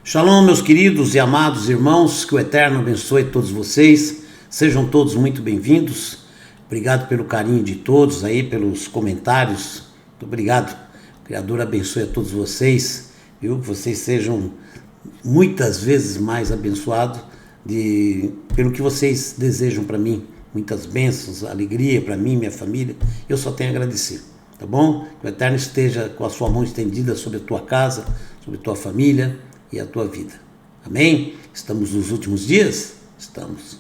Shalom, meus queridos e amados irmãos, que o Eterno abençoe todos vocês, sejam todos muito bem-vindos. Obrigado pelo carinho de todos aí, pelos comentários, muito obrigado. O Criador abençoe a todos vocês, viu? Que vocês sejam muitas vezes mais abençoados pelo que vocês desejam para mim. Muitas bênçãos, alegria para mim, minha família, eu só tenho a agradecer, tá bom? Que o Eterno esteja com a sua mão estendida sobre a tua casa, sobre a tua família e a tua vida. Amém? Estamos nos últimos dias? Estamos.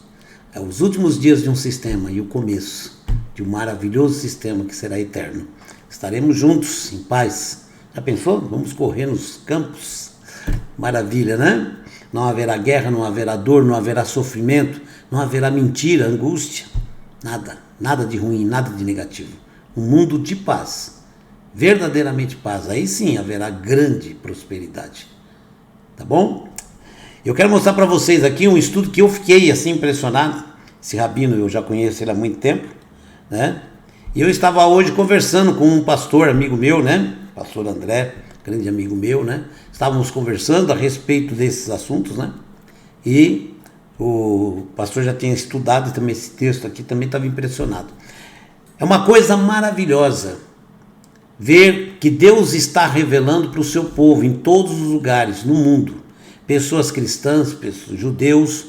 É os últimos dias de um sistema e o começo de um maravilhoso sistema que será eterno. Estaremos juntos, em paz. Já pensou? Vamos correr nos campos. Maravilha, né? Não haverá guerra, não haverá dor, não haverá sofrimento, não haverá mentira, angústia. Nada de ruim, nada de negativo. Um mundo de paz. Verdadeiramente paz. Aí sim haverá grande prosperidade. Tá bom? Eu quero mostrar para vocês aqui um estudo que eu fiquei assim impressionado. Esse rabino eu já conheço ele há muito tempo, né? E eu estava hoje conversando com um pastor amigo meu, né? Pastor André, grande amigo meu, né? Estávamos conversando a respeito desses assuntos, né? E o pastor já tinha estudado também esse texto aqui, também estava impressionado. É uma coisa maravilhosa ver que Deus está revelando para o seu povo em todos os lugares, no mundo. Pessoas cristãs, judeus,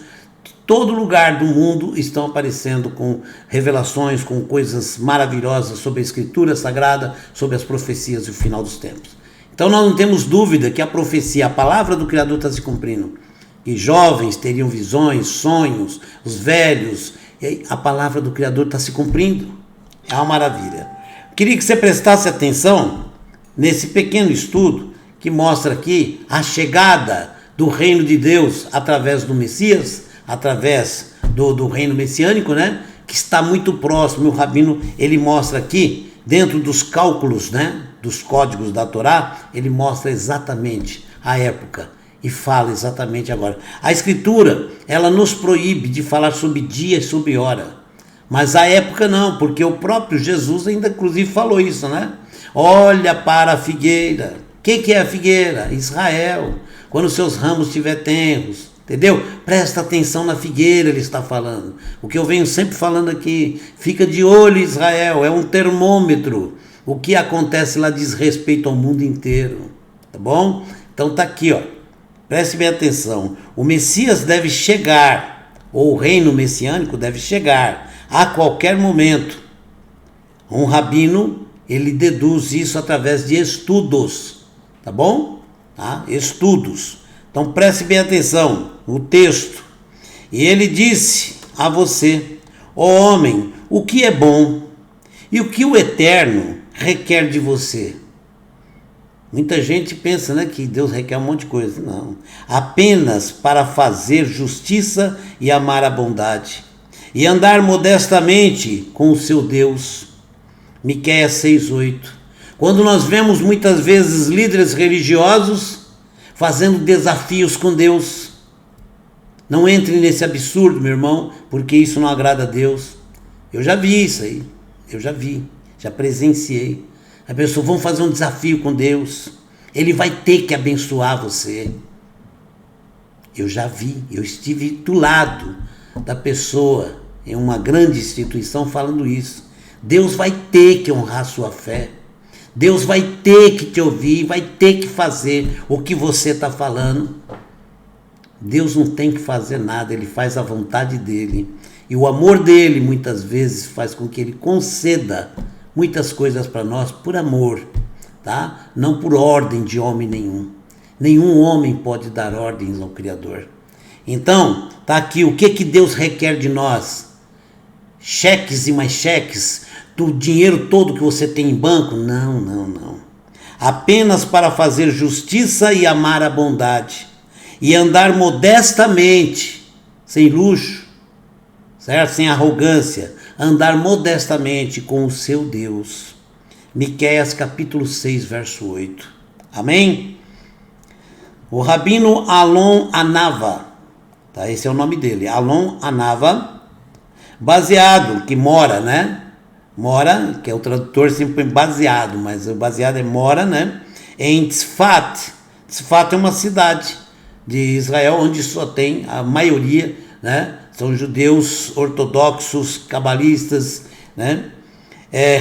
todo lugar do mundo estão aparecendo com revelações, com coisas maravilhosas sobre a Escritura Sagrada, sobre as profecias e o final dos tempos. Então nós não temos dúvida que a profecia, a palavra do Criador está se cumprindo. Que jovens teriam visões, sonhos, os velhos, e a palavra do Criador está se cumprindo. É uma maravilha. Queria que você prestasse atenção nesse pequeno estudo que mostra aqui a chegada do reino de Deus através do Messias, através do reino messiânico, né? Que está muito próximo. O rabino, ele mostra aqui, dentro dos cálculos, né? Dos códigos da Torá, ele mostra exatamente a época e fala exatamente agora. A Escritura, ela nos proíbe de falar sobre dia e sobre hora. Mas a época não, porque o próprio Jesus ainda inclusive falou isso, né? Olha para a figueira. O que é a figueira? Israel. Quando seus ramos estiver tenros, entendeu? Presta atenção na figueira, ele está falando. O que eu venho sempre falando aqui, fica de olho Israel, é um termômetro. O que acontece lá diz respeito ao mundo inteiro, tá bom? Então tá aqui, ó. Preste bem atenção. O Messias deve chegar, ou o reino messiânico deve chegar a qualquer momento. Um rabino, ele deduz isso através de estudos, tá bom? Tá? Estudos. Então preste bem atenção no texto. E ele disse a você, ó homem, o que é bom e o que o Eterno requer de você. Muita gente pensa, né, que Deus requer um monte de coisa. Não. Apenas para fazer justiça e amar a bondade e andar modestamente com o seu Deus. Miqueias 6:8. Quando nós vemos muitas vezes líderes religiosos fazendo desafios com Deus, não entre nesse absurdo, meu irmão, porque isso não agrada a Deus. Eu já vi isso aí, já presenciei. A pessoa, vão fazer um desafio com Deus, ele vai ter que abençoar você. Eu já vi, eu estive do lado da pessoa em uma grande instituição falando isso. Deus vai ter que honrar sua fé. Deus vai ter que te ouvir, vai ter que fazer o que você está falando. Deus não tem que fazer nada, ele faz a vontade dele. E o amor dele muitas vezes faz com que ele conceda muitas coisas para nós por amor, tá? Não por ordem de homem nenhum. Nenhum homem pode dar ordens ao Criador. Então, tá aqui, o que Deus requer de nós? Cheques e mais cheques, do dinheiro todo que você tem em banco? Não. Apenas para fazer justiça e amar a bondade, e andar modestamente, sem luxo, certo? Sem arrogância, andar modestamente com o seu Deus. Miqueias capítulo 6, verso 8. Amém? O rabino Alon Anava, tá? Esse é o nome dele, Alon Anava, baseado, que mora, né? Mora, que é o tradutor sempre põe baseado, mas o baseado é mora, né? Em Tzfat. Tzfat é uma cidade de Israel, onde só tem a maioria, né? São judeus ortodoxos, cabalistas, né?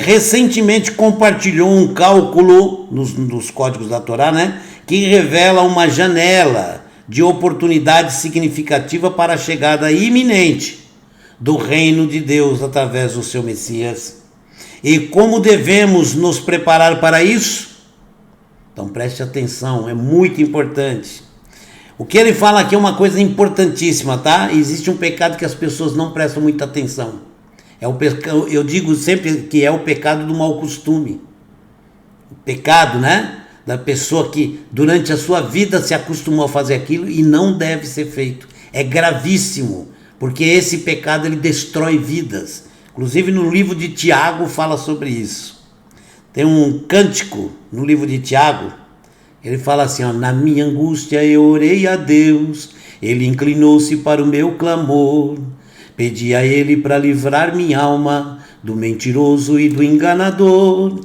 Recentemente compartilhou um cálculo nos códigos da Torá, né? Que revela uma janela de oportunidade significativa para a chegada iminente do reino de Deus através do seu Messias. E como devemos nos preparar para isso? Então preste atenção, é muito importante. O que ele fala aqui é uma coisa importantíssima, tá? Existe um pecado que as pessoas não prestam muita atenção. Eu digo sempre que é o pecado do mau costume. O pecado, né? Da pessoa que durante a sua vida se acostumou a fazer aquilo e não deve ser feito. É gravíssimo, porque esse pecado ele destrói vidas. Inclusive no livro de Tiago fala sobre isso. Tem um cântico no livro de Tiago, ele fala assim, ó, na minha angústia eu orei a Deus, ele inclinou-se para o meu clamor, pedi a ele para livrar minha alma do mentiroso e do enganador,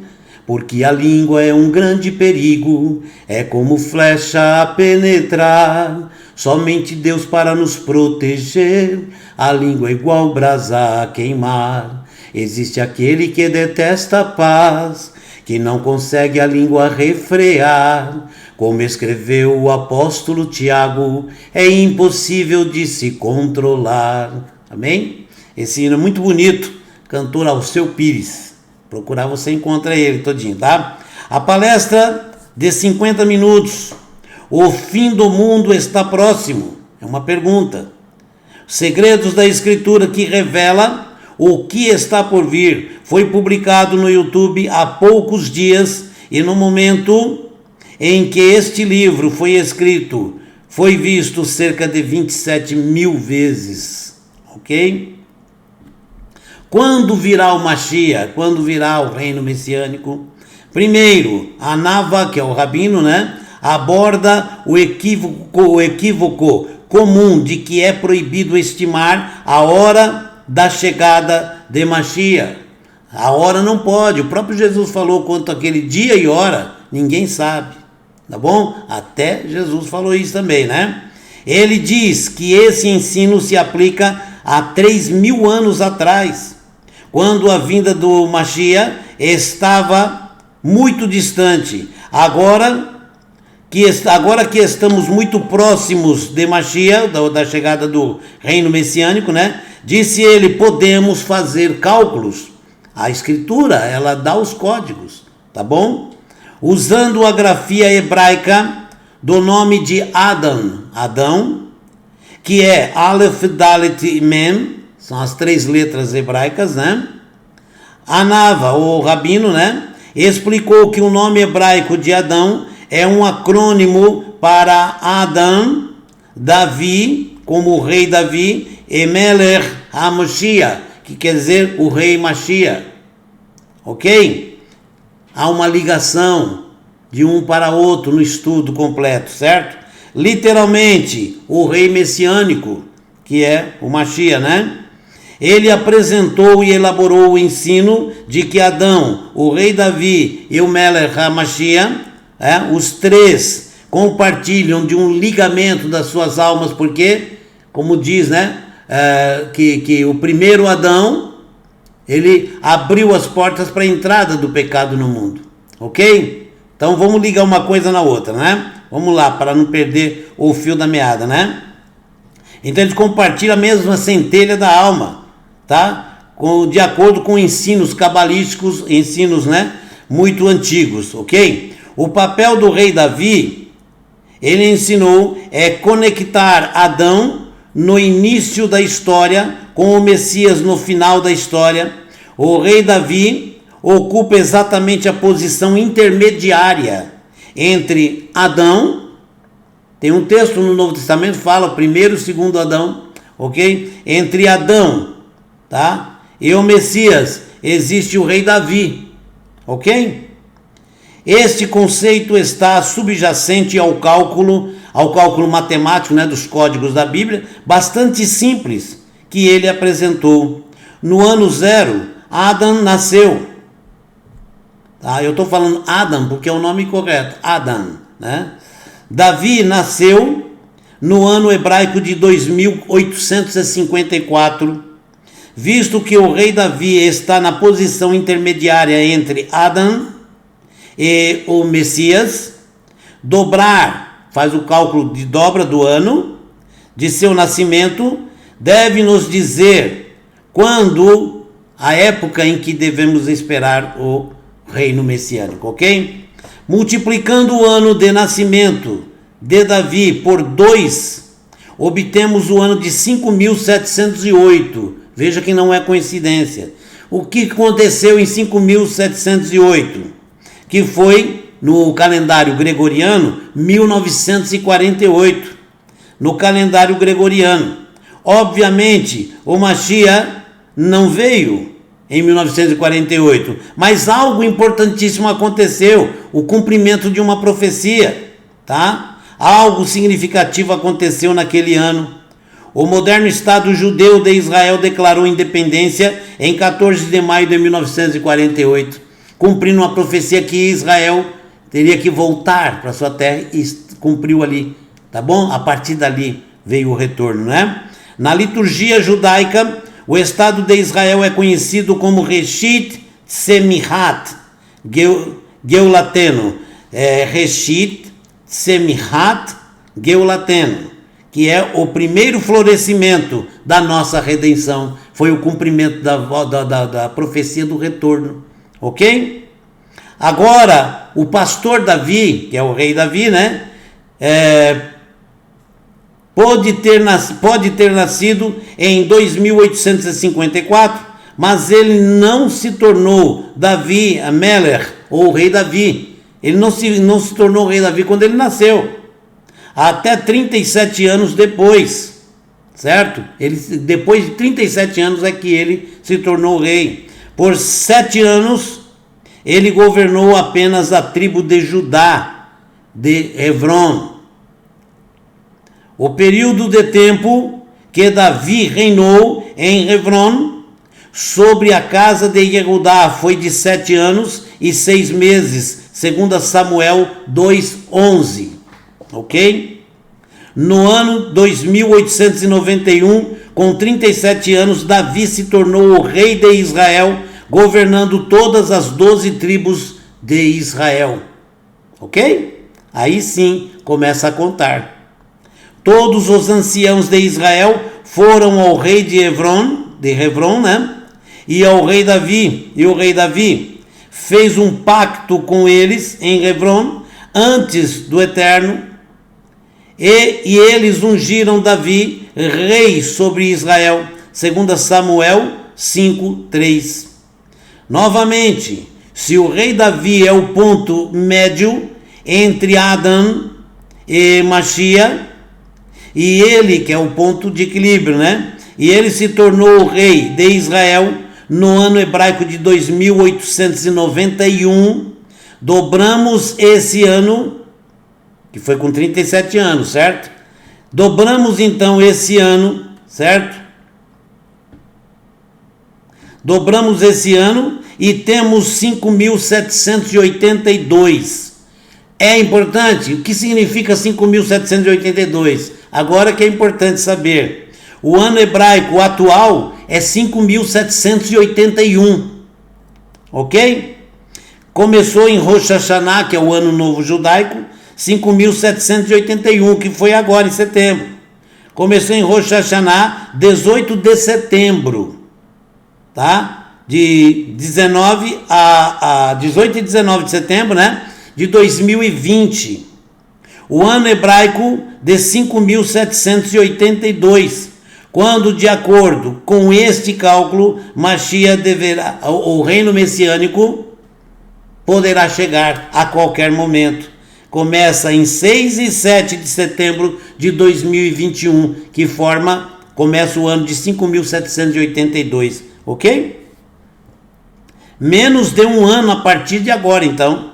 porque a língua é um grande perigo, é como flecha a penetrar, somente Deus para nos proteger, a língua é igual brasa a queimar, existe aquele que detesta a paz, que não consegue a língua refrear, como escreveu o apóstolo Tiago, é impossível de se controlar. Amém? Esse hino é muito bonito, cantor Alceu Pires. Procurar você encontra ele todinho, tá? A palestra de 50 minutos. O fim do mundo está próximo. É uma pergunta. Segredos da Escritura que revela o que está por vir. Foi publicado no YouTube há poucos dias e no momento em que este livro foi escrito, foi visto cerca de 27 mil vezes. Ok? Quando virá o Mashiach? Quando virá o reino messiânico? Primeiro, a Nava, que é o rabino, né? Aborda o equívoco comum de que é proibido estimar a hora da chegada de Mashiach. A hora não pode. O próprio Jesus falou quanto àquele dia e hora, ninguém sabe. Tá bom? Até Jesus falou isso também, né? Ele diz que esse ensino se aplica a 3.000 anos atrás, quando a vinda do Mashiach estava muito distante. Agora que estamos muito próximos de Mashiach, da chegada do reino messiânico, né? Disse ele, podemos fazer cálculos. A escritura, ela dá os códigos, tá bom? Usando a grafia hebraica do nome de Adão, que é Aleph, Dalet e Mem, são as 3 letras hebraicas, né? Anava, o rabino, né? Explicou que o nome hebraico de Adão é um acrônimo para Adam, Davi, como o rei Davi, e Melech HaMashiach, que quer dizer o rei Mashiach. Ok? Há uma ligação de um para outro no estudo completo, certo? Literalmente, o rei messiânico, que é o Mashiach, né? Ele apresentou e elaborou o ensino de que Adão, o rei Davi e o Melech HaMashiach, os 3 compartilham de um ligamento das suas almas, porque, como diz, né? Que o primeiro Adão, ele abriu as portas para a entrada do pecado no mundo, ok? Então vamos ligar uma coisa na outra, né? Vamos lá, para não perder o fio da meada, né? Então eles compartilham a mesma centelha da alma, tá? De acordo com ensinos cabalísticos, ensinos, né? Muito antigos, ok? O papel do rei Davi, ele ensinou, conectar Adão no início da história com o Messias no final da história. O rei Davi ocupa exatamente a posição intermediária entre Adão, tem um texto no Novo Testamento que fala primeiro e segundo Adão, ok? Entre Adão, tá? E o Messias existe o rei Davi, ok? Este conceito está subjacente ao cálculo matemático, né, dos códigos da Bíblia, bastante simples, que ele apresentou. No ano 0, Adão nasceu. Tá? Eu estou falando Adão porque é o nome correto, Adão, né? Davi nasceu no ano hebraico de 2854, visto que o rei Davi está na posição intermediária entre Adão e o Messias, dobrar, faz o cálculo de dobra do ano de seu nascimento, deve nos dizer quando a época em que devemos esperar o reino messiânico, ok? Multiplicando o ano de nascimento de Davi por 2, obtemos o ano de 5.708. Veja que não é coincidência. O que aconteceu em 5.708? Que foi, no calendário gregoriano, 1948. No calendário gregoriano. Obviamente, o Mashiach não veio em 1948, mas algo importantíssimo aconteceu, o cumprimento de uma profecia, tá? Algo significativo aconteceu naquele ano. O moderno Estado judeu de Israel declarou independência em 14 de maio de 1948, cumprindo uma profecia que Israel teria que voltar para sua terra e cumpriu ali, tá bom? A partir dali veio o retorno, né? Na liturgia judaica, o Estado de Israel é conhecido como Reshit Tzemichat Geulatenu. Reshit Tzemichat Geulatenu, que é o primeiro florescimento da nossa redenção. Foi o cumprimento da profecia do retorno, ok? Agora, o pastor Davi, que é o rei Davi, né? Pode ter nascido em 2854, mas ele não se tornou Davi Amelech, ou rei Davi. Ele não se tornou rei Davi quando ele nasceu, até 37 anos depois, certo? Depois de 37 anos é que ele se tornou rei. Por 7 anos, ele governou apenas a tribo de Judá, de Hebron. O período de tempo que Davi reinou em Hebron sobre a casa de Yehudá foi de 7 anos e 6 meses, segundo Samuel 2:11, ok? No ano 2891, com 37 anos, Davi se tornou o rei de Israel, governando todas as 12 tribos de Israel, ok? Aí sim começa a contar. Todos os anciãos de Israel foram ao rei de Hebron, né? E ao rei Davi. E o rei Davi fez um pacto com eles em Hebron antes do Eterno. E eles ungiram Davi rei sobre Israel, segundo Samuel 5:3. Novamente, se o rei Davi é o ponto médio entre Adão e Mashiach, e ele que é o ponto de equilíbrio, né? E ele se tornou o rei de Israel no ano hebraico de 2891. Dobramos esse ano, que foi com 37 anos, certo? Dobramos então esse ano, certo? Dobramos esse ano e temos 5.782. É importante? O que significa 5.782? Agora que é importante saber. O ano hebraico atual é 5.781. Ok? Começou em Rosh Hashanah, que é o ano novo judaico, 5.781, que foi agora em setembro. Começou em Rosh Hashanah, 18 de setembro. Tá? De 18 e 19 de setembro, né? De 2020. O ano hebraico de 5.782, quando, de acordo com este cálculo, Mashiach o reino messiânico poderá chegar a qualquer momento. Começa em 6 e 7 de setembro de 2021, que começa o ano de 5.782, ok? Menos de um ano a partir de agora, então.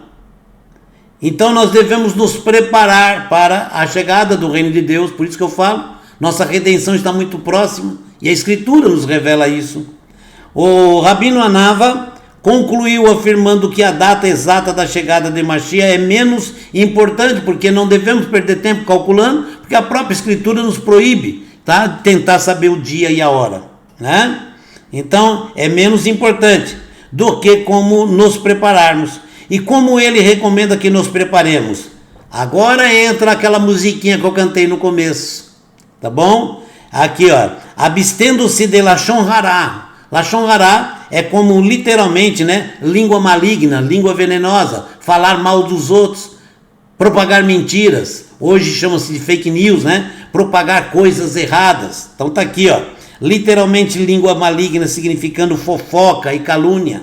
Então nós devemos nos preparar para a chegada do reino de Deus, por isso que eu falo, nossa redenção está muito próxima, e a Escritura nos revela isso. O Rabino Anava Concluiu afirmando que a data exata da chegada de Mashiach é menos importante, porque não devemos perder tempo calculando, porque a própria Escritura nos proíbe, tá, de tentar saber o dia e a hora, né? Então é menos importante do que como nos prepararmos. E como ele recomenda que nos preparemos? Agora entra aquela musiquinha que eu cantei no começo, tá bom? Aqui, ó, abstendo-se de Lashon Hará. Lashon Hará é como literalmente, né, língua maligna, língua venenosa, falar mal dos outros, propagar mentiras. Hoje chama-se de fake news, né? Propagar coisas erradas. Então tá aqui, ó, literalmente língua maligna, significando fofoca e calúnia.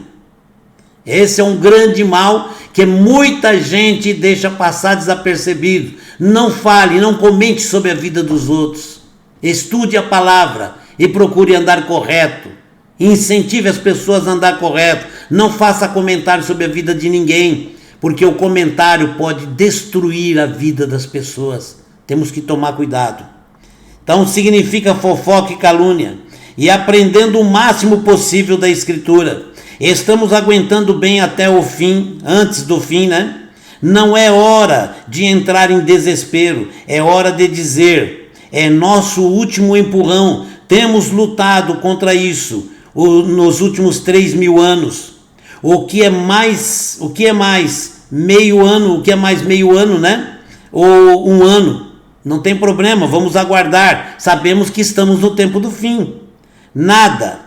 Esse é um grande mal que muita gente deixa passar desapercebido. Não fale, não comente sobre a vida dos outros. Estude a palavra e procure andar correto. Incentive as pessoas a andar correto. Não faça comentário sobre a vida de ninguém, porque o comentário pode destruir a vida das pessoas. Temos que tomar cuidado. Então significa fofoca e calúnia. E aprendendo o máximo possível da Escritura. Estamos aguentando bem até o fim, antes do fim, né? Não é hora de entrar em desespero, é hora de dizer, é nosso último empurrão, temos lutado contra isso nos últimos 3.000 anos. O que é mais meio ano, né? Ou um ano, não tem problema, vamos aguardar, sabemos que estamos no tempo do fim. Nada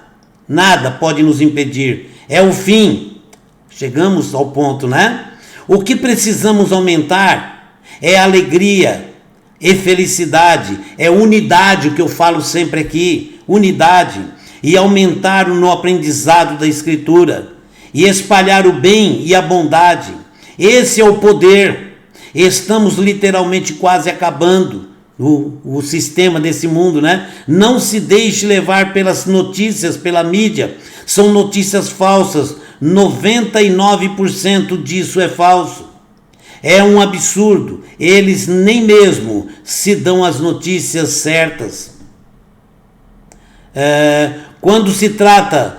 pode nos impedir. É o fim. Chegamos ao ponto, né? O que precisamos aumentar é alegria e felicidade, é unidade, o que eu falo sempre aqui, unidade, e aumentar no aprendizado da Escritura, e espalhar o bem e a bondade. Esse é o poder. Estamos literalmente quase acabando o sistema desse mundo, né? Não se deixe levar pelas notícias, pela mídia. São notícias falsas. 99% disso é falso. É um absurdo. Eles nem mesmo se dão as notícias certas. Quando se trata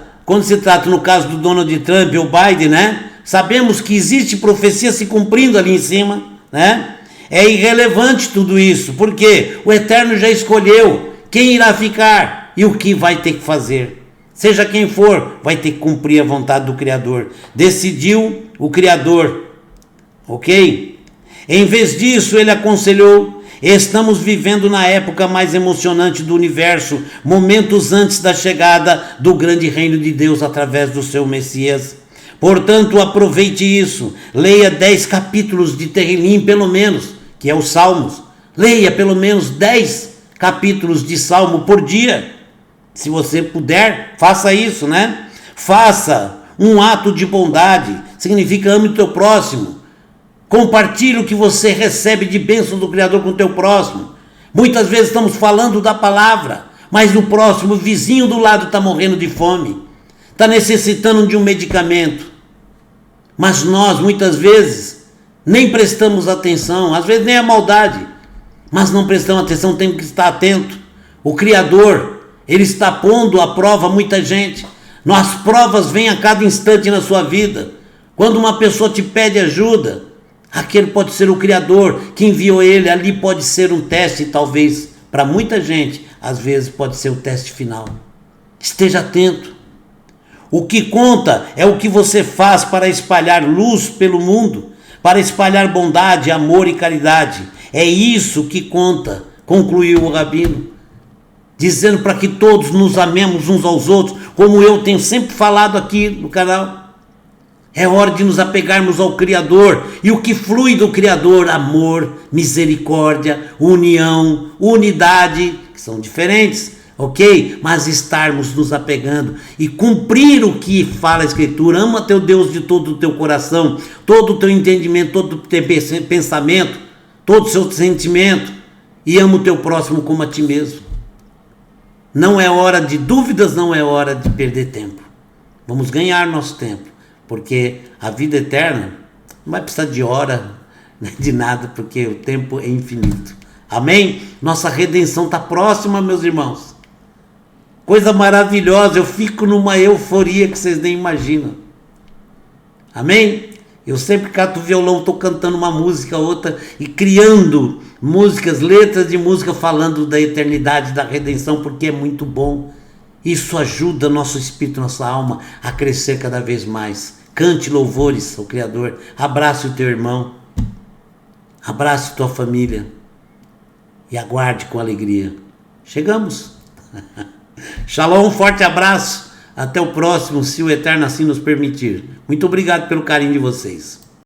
no caso do Donald Trump ou Biden, né? Sabemos que existe profecia se cumprindo ali em cima, né? É irrelevante tudo isso, porque o Eterno já escolheu quem irá ficar e o que vai ter que fazer. Seja quem for, vai ter que cumprir a vontade do Criador. Decidiu o Criador, ok? Em vez disso, ele aconselhou, estamos vivendo na época mais emocionante do universo, momentos antes da chegada do grande reino de Deus através do seu Messias. Portanto, aproveite isso, leia 10 capítulos de Terrilim, pelo menos, que é os Salmos. Leia pelo menos 10 capítulos de Salmo por dia. Se você puder, faça isso, né? Faça um ato de bondade, significa ame o teu próximo. Compartilhe o que você recebe de bênção do Criador com o teu próximo. Muitas vezes estamos falando da palavra, mas o próximo, o vizinho do lado está morrendo de fome, está necessitando de um medicamento. Mas nós, muitas vezes, nem prestamos atenção, às vezes nem a maldade, mas não prestamos atenção, temos que estar atento. O Criador, Ele está pondo à prova muita gente. As provas vêm a cada instante na sua vida. Quando uma pessoa te pede ajuda, aquele pode ser o Criador que enviou ele, ali pode ser um teste, talvez, para muita gente, às vezes pode ser o teste final. Esteja atento. O que conta é o que você faz para espalhar luz pelo mundo, para espalhar bondade, amor e caridade. É isso que conta, concluiu o Rabino, dizendo para que todos nos amemos uns aos outros, como eu tenho sempre falado aqui no canal. É hora de nos apegarmos ao Criador, e o que flui do Criador, amor, misericórdia, união, unidade, que são diferentes, ok? Mas estarmos nos apegando e cumprir o que fala a Escritura. Ama teu Deus de todo o teu coração, todo o teu entendimento, todo o teu pensamento, todo o seu sentimento, e ama o teu próximo como a ti mesmo. Não é hora de dúvidas, não é hora de perder tempo. Vamos ganhar nosso tempo, porque a vida eterna não vai precisar de hora, de nada, porque o tempo é infinito. Amém? Nossa redenção está próxima, meus irmãos. Coisa maravilhosa, eu fico numa euforia que vocês nem imaginam. Amém? Eu sempre cato o violão, estou cantando uma música, outra, e criando músicas, letras de música falando da eternidade, da redenção, porque é muito bom. Isso ajuda nosso espírito, nossa alma a crescer cada vez mais. Cante louvores ao Criador. Abrace o teu irmão. Abrace tua família. E aguarde com alegria. Chegamos. Shalom, um forte abraço. Até o próximo, se o Eterno assim nos permitir. Muito obrigado pelo carinho de vocês.